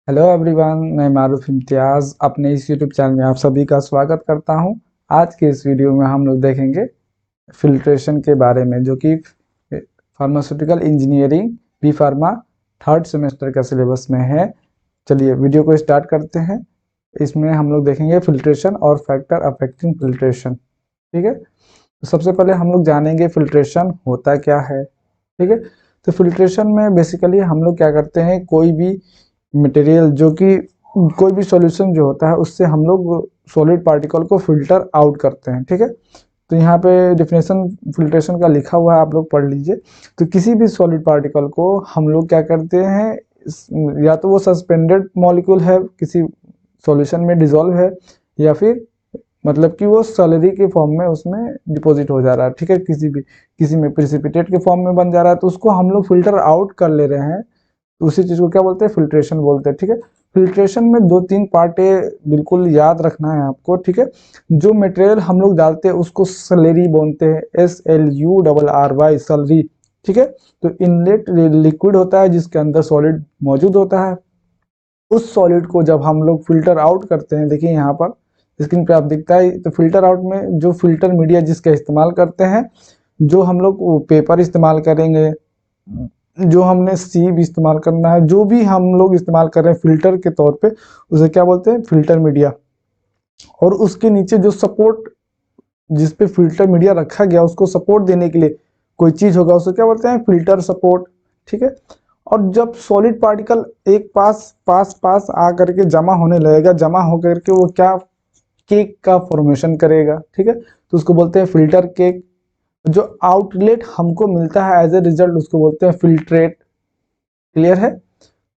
Hello everyone, मैं मारूफ इम्तियाज़ अपने इस यूट्यूब चैनल में आप सभी का स्वागत करता हूं। आज के इस वीडियो में हम लोग देखेंगे फिल्ट्रेशन के बारे में, जो कि pharmaceutical engineering B pharma third semester का सिलेबस में है। चलिए वीडियो को स्टार्ट करते हैं। इसमें हम लोग देखेंगे फिल्ट्रेशन और फैक्टर अफेक्टिंग फिल्ट्रेशन। ठीक है, तो सबसे पहले हम लोग जानेंगे फिल्ट्रेशन होता क्या है। ठीक है, तो फिल्ट्रेशन में बेसिकली हम लोग क्या करते हैं, कोई भी मटेरियल जो कि कोई भी सॉल्यूशन जो होता है उससे हम लोग सॉलिड पार्टिकल को फिल्टर आउट करते हैं। ठीक है, तो यहाँ पे डेफिनेशन फिल्ट्रेशन का लिखा हुआ है, आप लोग पढ़ लीजिए। तो किसी भी सॉलिड पार्टिकल को हम लोग क्या करते हैं, या तो वो सस्पेंडेड मॉलिक्यूल है, किसी सॉल्यूशन में डिसॉल्व है, या फिर मतलब कि वो सैलरी के फॉर्म में उसमें डिपॉजिट हो जा रहा है। ठीक है, किसी में प्रिसिपिटेट के फॉर्म में बन जा रहा है, तो उसको हम लोग फिल्टर आउट कर ले रहे हैं। उसी चीज को क्या बोलते हैं, फिल्ट्रेशन बोलते हैं। ठीक है, फिल्ट्रेशन में दो तीन पार्ट है, बिल्कुल याद रखना है आपको। ठीक है, जो मटेरियल हम लोग डालते हैं उसको स्लरी बोलते हैं, SLURRY, स्लरी। ठीक है, तो इनलेट लिक्विड होता है जिसके अंदर सॉलिड मौजूद होता है। उस सॉलिड को जब हम लोग फिल्टर आउट करते हैं, देखिए यहाँ पर स्क्रीन पे आप दिखता है, तो फिल्टर आउट में जो फिल्टर मीडिया जिसका इस्तेमाल करते हैं, जो हम लोग पेपर इस्तेमाल करेंगे, जो हमने सीब इस्तेमाल करना है, जो भी हम लोग इस्तेमाल कर रहे हैं फिल्टर के तौर पे, उसे क्या बोलते हैं, फिल्टर मीडिया। और उसके नीचे जो सपोर्ट, जिस पे फिल्टर मीडिया रखा गया, उसको सपोर्ट देने के लिए कोई चीज होगा, उसे क्या बोलते हैं, फिल्टर सपोर्ट। ठीक है, और जब सॉलिड पार्टिकल एक पास पास पास आ करके जमा होने लगेगा, जमा होकर के वो क्या, केक का फॉर्मेशन करेगा। ठीक है, तो उसको बोलते हैं फिल्टर केक। जो आउटलेट हमको मिलता है एज ए रिजल्ट, उसको बोलते हैं फिल्ट्रेट। क्लियर है?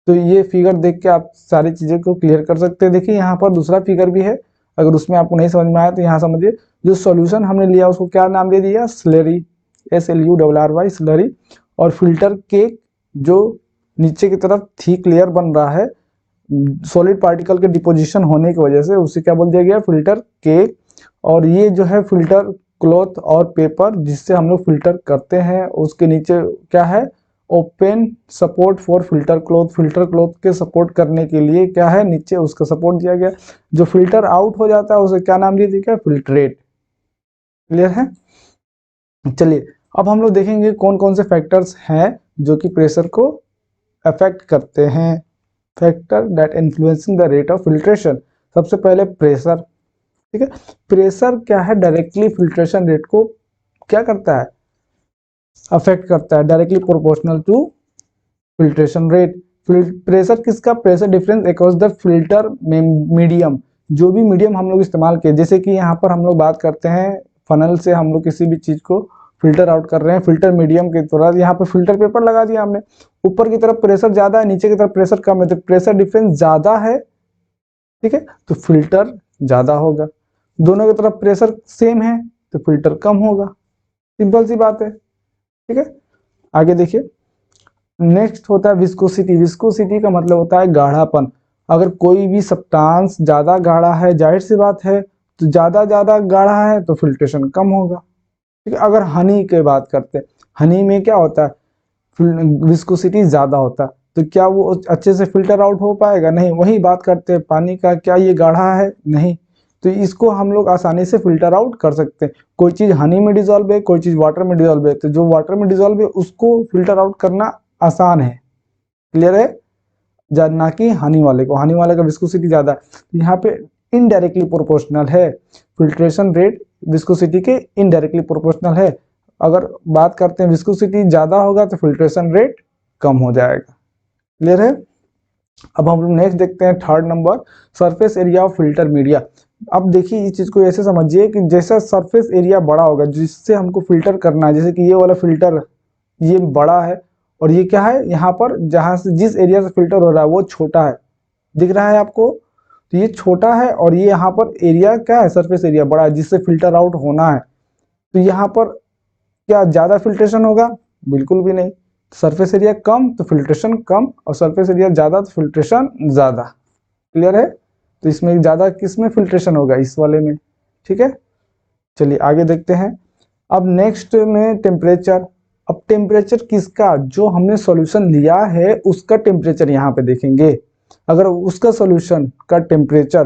तो ये फिगर देख के आप सारी चीजें को क्लियर कर सकते हैं। देखिए यहाँ पर दूसरा फिगर भी है, अगर उसमें आपको नहीं समझ में आया तो यहाँ समझिए। जो सॉल्यूशन हमने लिया उसको क्या नाम दे दिया, स्लरी, SLURRY, स्लरी। और फिल्टर केक, जो नीचे की तरफ थिक लेयर बन रहा है सॉलिड पार्टिकल के डिपोजिशन होने की वजह से, उसे क्या बोल दिया गया, फिल्टर केक। और ये जो है फिल्टर क्लॉथ और पेपर जिससे हम लोग फिल्टर करते हैं, उसके नीचे क्या है, open support for filter cloth. Filter cloth के सपोर्ट करने के लिए क्या है, नीचे उसका सपोर्ट दिया गया। जो फिल्टर आउट हो जाता है उसे क्या नाम दिया गया, फिल्ट्रेट। क्लियर है? चलिए अब हम लोग देखेंगे कौन कौन से फैक्टर्स हैं जो कि प्रेशर को अफेक्ट करते हैं। Factor that influencing the rate of filtration. सबसे पहले प्रेशर। ठीक है, प्रेशर क्या है, डायरेक्टली फिल्ट्रेशन रेट को क्या करता है, अफेक्ट करता है, directly proportional to filtration rate. Pressure किसका, pressure difference across the filter medium. जो भी मीडियम हम लोग इस्तेमाल किए, जैसे कि यहाँ पर हम लोग बात करते हैं फनल से हम लोग किसी भी चीज को फिल्टर आउट कर रहे हैं, फिल्टर मीडियम के द्वारा। यहाँ पर फिल्टर पेपर लगा दिया हमने, ऊपर की तरफ प्रेशर ज्यादा है, नीचे की तरफ प्रेशर कम है, तो प्रेशर डिफरेंस ज्यादा है। ठीक है, तो फिल्टर ज्यादा होगा। दोनों की तरफ प्रेशर सेम है तो फिल्टर कम होगा। सिंपल सी बात है। ठीक है, आगे देखिए। नेक्स्ट होता है विस्कोसिटी। विस्कोसिटी का मतलब होता है गाढ़ापन। अगर कोई भी सब्सटेंस ज्यादा गाढ़ा है, जाहिर सी बात है, तो ज्यादा ज्यादा गाढ़ा है तो फिल्ट्रेशन कम होगा। ठीक है, अगर हनी की बात करते हैं, हनी में क्या होता है, विस्कोसिटी ज्यादा होता है, तो क्या वो अच्छे से फिल्टर आउट हो पाएगा, नहीं। वही बात करते हैं पानी का, क्या ये गाढ़ा है, नहीं। तो इसको हम लोग आसानी से फिल्टर आउट कर सकते हैं। कोई चीज हनी में डिजोल्व है, कोई चीज वाटर में डिजोल्व है, तो जो वाटर में डिजोल्व है उसको फिल्टर आउट करना आसान है। क्लियर है? ना कि हनी वाले को, हनी वाले का विस्कोसिटी ज्यादा है। यहाँ पे इनडायरेक्टली प्रोपोर्शनल है फिल्ट्रेशन रेट, विस्कोसिटी के इनडायरेक्टली प्रोपोर्शनल है। अगर बात करते हैं विस्कोसिटी ज्यादा होगा तो फिल्ट्रेशन रेट कम हो जाएगा। क्लियर है? अब हम लोग नेक्स्ट देखते हैं third number, surface area of filter media. अब देखिए इस चीज को ऐसे समझिए कि जैसा सरफेस एरिया बड़ा होगा जिससे हमको फिल्टर करना है, जैसे कि ये वाला फिल्टर ये बड़ा है, और ये क्या है, यहाँ पर जहां से जिस एरिया से फिल्टर हो रहा है वो छोटा है, दिख रहा है आपको, तो ये छोटा है। और ये यहाँ पर एरिया क्या है, सरफेस एरिया बड़ा है जिससे फिल्टर आउट होना है। तो यहाँ पर क्या ज्यादा फिल्ट्रेशन होगा, बिल्कुल भी नहीं। सरफेस एरिया कम तो फिल्ट्रेशन कम, और सरफेस एरिया ज्यादा तो फिल्ट्रेशन ज्यादा। क्लियर है? तो इसमें ज्यादा किस में फिल्ट्रेशन होगा, इस वाले में। ठीक है, चलिए आगे देखते हैं। अब नेक्स्ट में टेम्परेचर। अब टेम्परेचर किसका, जो हमने सॉल्यूशन लिया है उसका टेम्परेचर यहाँ पे देखेंगे। अगर उसका सॉल्यूशन का टेम्परेचर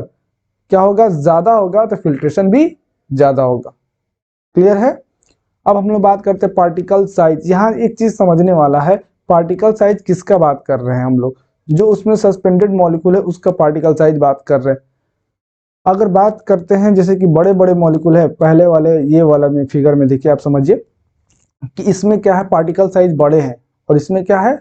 क्या होगा, ज़्यादा होगा, तो फिल्ट्रेशन भी ज़्यादा होगा। क्लियर है। अब हम लोग बात करते हैं पार्टिकल साइज। यहाँ एक चीज़ समझने वाला है, पार्टिकल साइज किसका बात कर रहे हैं हम लोग, जो उसमें सस्पेंडेड मॉलिक्यूल है उसका पार्टिकल साइज बात कर रहे हैं। अगर बात करते हैं जैसे कि बड़े बड़े मॉलिक्यूल है, पहले वाले ये वाला में फिगर में देखिए, आप समझिए कि इसमें क्या है, पार्टिकल साइज बड़े हैं और इसमें क्या है,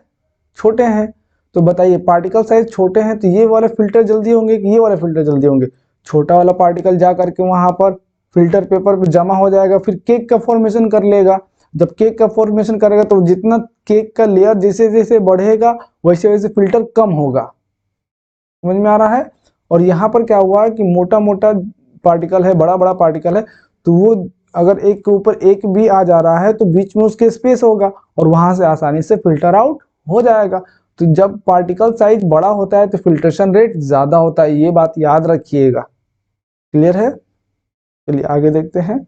छोटे हैं। तो बताइए, पार्टिकल साइज छोटे हैं तो ये वाले फिल्टर जल्दी होंगे कि ये वाले फिल्टर जल्दी होंगे? छोटा वाला पार्टिकल जा करके वहां पर फिल्टर पेपर पे जमा हो जाएगा, फिर केक का फॉर्मेशन कर लेगा। जब केक का फॉर्मेशन करेगा तो जितना केक का लेयर जैसे जैसे बढ़ेगा वैसे वैसे फिल्टर कम होगा। समझ में आ रहा है। और यहाँ पर क्या हुआ है कि मोटा मोटा पार्टिकल है, बड़ा बड़ा पार्टिकल है, तो वो अगर एक के ऊपर एक भी आ जा रहा है तो बीच में उसके स्पेस होगा और वहां से आसानी से फिल्टर आउट हो जाएगा। तो जब पार्टिकल साइज बड़ा होता है तो फिल्ट्रेशन रेट ज्यादा होता है, ये बात याद रखिएगा। क्लियर है। चलिए आगे देखते हैं।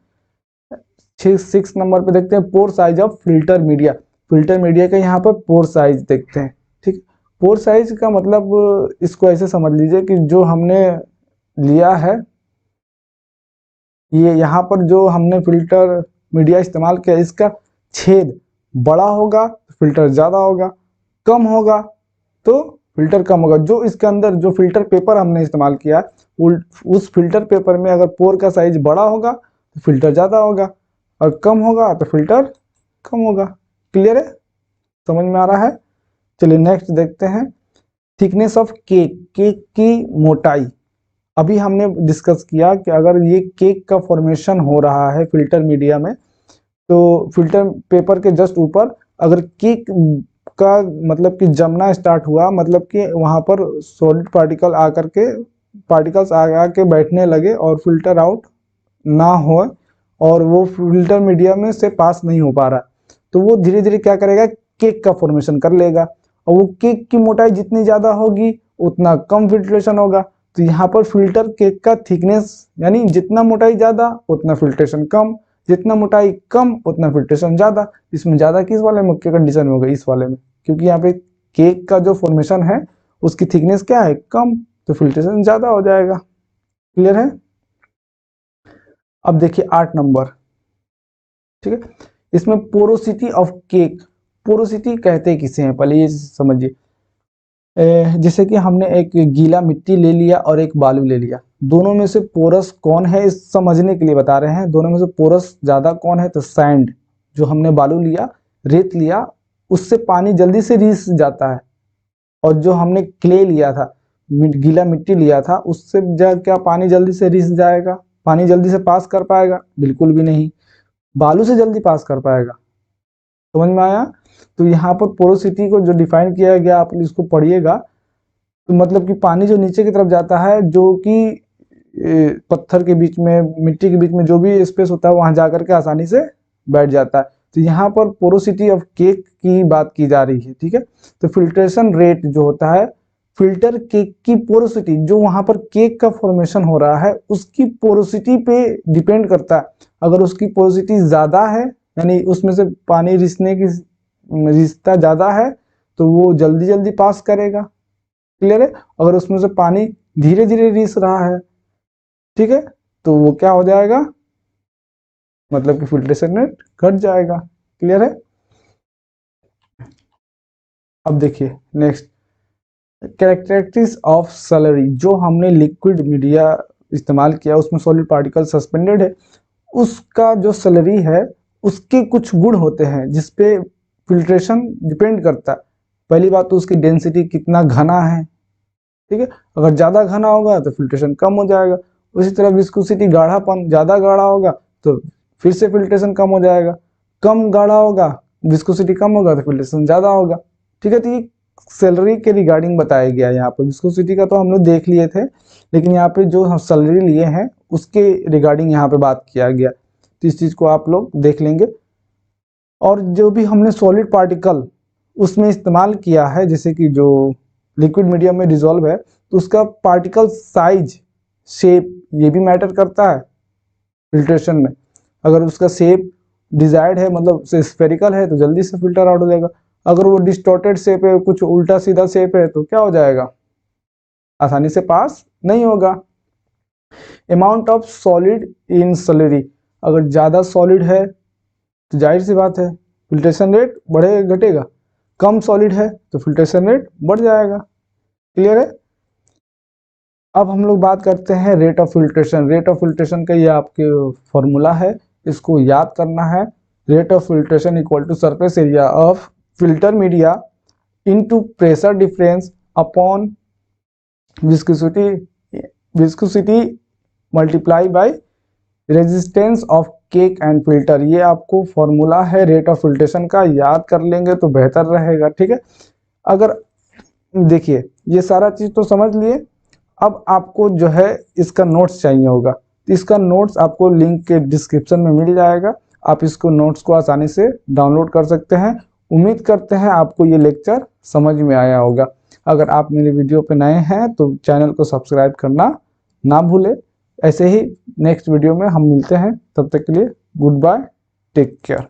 6 नंबर पे देखते हैं pore size of filter media. Filter media का यहाँ पर पोर साइज देखते हैं। ठीक, पोर साइज का मतलब इसको ऐसे समझ लीजिए कि जो हमने लिया है, ये यहाँ पर जो हमने फिल्टर मीडिया इस्तेमाल किया, इसका छेद बड़ा होगा तो फिल्टर ज़्यादा होगा, कम होगा तो फिल्टर कम होगा। जो इसके अंदर जो फिल्टर पेपर हमने इस्तेमाल किया, उस फिल्टर पेपर में अगर पोर का साइज बड़ा होगा तो फिल्टर ज़्यादा होगा और कम होगा तो फिल्टर कम होगा। क्लियर है, समझ में आ रहा है। चलिए नेक्स्ट देखते हैं, थिकनेस ऑफ केक, केक की मोटाई। अभी हमने डिस्कस किया कि अगर ये केक का फॉर्मेशन हो रहा है फिल्टर मीडिया में, तो फिल्टर पेपर के जस्ट ऊपर अगर केक का मतलब कि जमना स्टार्ट हुआ, मतलब कि वहां पर सॉलिड पार्टिकल आकर के पार्टिकल्स आके बैठने लगे और फिल्टर आउट ना हो और वो फिल्टर मीडिया में से पास नहीं हो पा रहा, तो वो धीरे धीरे क्या करेगा, केक का फॉर्मेशन कर लेगा। और वो केक की मोटाई जितनी ज़्यादा होगी उतना कम फिल्ट्रेशन होगा। तो यहाँ पर फिल्टर केक का थिकनेस यानी जितना मोटाई ज़्यादा उतना फिल्ट्रेशन कम, जितना मोटाई कम उतना फिल्ट्रेशन ज़्यादा। इसमें ज़्यादा किस वाले में क्या कंडीशन में होगा, इस वाले में, क्योंकि यहाँ पे केक का जो फॉर्मेशन है उसकी थिकनेस क्या है, कम, तो फिल्ट्रेशन ज़्यादा हो जाएगा। क्लियर है। अब देखिए 8 नंबर। ठीक है, इसमें पोरोसिटी ऑफ केक। पोरोसिटी कहते किसे हैं, पहले ये समझिए। जैसे कि हमने एक गीला मिट्टी ले लिया और एक बालू ले लिया, दोनों में से पोरस कौन है इस समझने के लिए बता रहे हैं। दोनों में से पोरस ज्यादा कौन है, तो सैंड, जो हमने बालू लिया, रेत लिया, उससे पानी जल्दी से रिस जाता है। और जो हमने क्ले लिया था, गीला मिट्टी लिया था, उससे क्या पानी जल्दी से रिस जाएगा, पानी जल्दी से पास कर पाएगा, बिल्कुल भी नहीं। बालू से जल्दी पास कर पाएगा। समझ में आया। तो यहाँ पर पोरोसिटी को जो डिफाइन किया गया, आप इसको पढ़िएगा, तो मतलब कि पानी जो नीचे की तरफ जाता है, जो कि पत्थर के बीच में, मिट्टी के बीच में जो भी स्पेस होता है वहां जाकर के आसानी से बैठ जाता है। तो यहाँ पर पोरोसिटी ऑफ केक की बात की जा रही है। ठीक है, तो फिल्ट्रेशन रेट जो होता है, फिल्टर केक की पोरोसिटी, जो वहां पर केक का फॉर्मेशन हो रहा है उसकी पोरोसिटी पे डिपेंड करता है। अगर उसकी पोरोसिटी ज्यादा है, यानी उसमें से पानी रिसने की रिश्ता ज्यादा है, तो वो जल्दी जल्दी पास करेगा। क्लियर है। अगर उसमें से पानी धीरे धीरे रिस रहा है, ठीक है, तो वो क्या हो जाएगा, मतलब कि फिल्ट्रेशन रेट घट जाएगा। क्लियर है। अब देखिए नेक्स्ट, कैरेक्टरिस्टिक्स ऑफ स्लरी। जो हमने लिक्विड मीडिया इस्तेमाल किया उसमें सॉलिड पार्टिकल सस्पेंडेड है, उसका जो स्लरी है उसके कुछ गुण होते हैं जिसपे फिल्ट्रेशन डिपेंड करता है। पहली बात तो उसकी डेंसिटी, कितना घना है। ठीक है, अगर ज़्यादा घना होगा तो फिल्ट्रेशन कम हो जाएगा। उसी तरह विस्कोसिटी, गाढ़ापन, ज़्यादा गाढ़ा होगा तो फिर से फिल्ट्रेशन कम हो जाएगा। कम गाढ़ा होगा, विस्कोसिटी कम होगा तो फिल्ट्रेशन ज़्यादा होगा। ठीक है, तो ये सैलरी के रिगार्डिंग बताया गया है। यहाँ पर विस्कोसिटी का तो हम लोग देख लिए थे, लेकिन यहाँ पे जो हम सैलरी लिए हैं उसके रिगार्डिंग यहाँ पे बात किया गया, तो इस चीज़ को आप लोग देख लेंगे। और जो भी हमने सॉलिड पार्टिकल उसमें इस्तेमाल किया है, जैसे कि जो लिक्विड मीडियम में डिजोल्व है, तो उसका पार्टिकल साइज, शेप, ये भी मैटर करता है फिल्ट्रेशन में। अगर उसका शेप डिजायर्ड है, मतलब स्फेरिकल है, तो जल्दी से फिल्टर आउट हो जाएगा। अगर वो डिस्टॉर्टेड शेप है, कुछ उल्टा सीधा शेप है, तो क्या हो जाएगा, आसानी से पास नहीं होगा। Amount of solid in slurry, अगर ज़्यादा सॉलिड है तो जाहिर सी बात है फिल्ट्रेशन रेट बढ़ेगा घटेगा, कम सॉलिड है तो फिल्ट्रेशन रेट बढ़ जाएगा। क्लियर है। अब हम लोग बात करते हैं rate of filtration. Rate of filtration का ये आपके फॉर्मूला है, इसको याद करना है। Rate of filtration equal to surface area of filter media into pressure difference upon viscosity multiply by resistance of cake and filter. ये आपको फॉर्मूला है रेट ऑफ फिल्ट्रेशन का, याद कर लेंगे तो बेहतर रहेगा। ठीक है, अगर देखिए ये सारा चीज़ तो समझ लिए, अब आपको जो है इसका नोट्स चाहिए होगा, तो इसका नोट्स आपको लिंक के डिस्क्रिप्शन में मिल जाएगा। आप इसको नोट्स को आसानी से डाउनलोड कर सकते हैं। उम्मीद करते हैं आपको ये लेक्चर समझ में आया होगा। अगर आप मेरे वीडियो पे नए हैं तो चैनल को सब्सक्राइब करना ना भूलें। ऐसे ही नेक्स्ट वीडियो में हम मिलते हैं, तब तक के लिए गुड बाय, टेक केयर।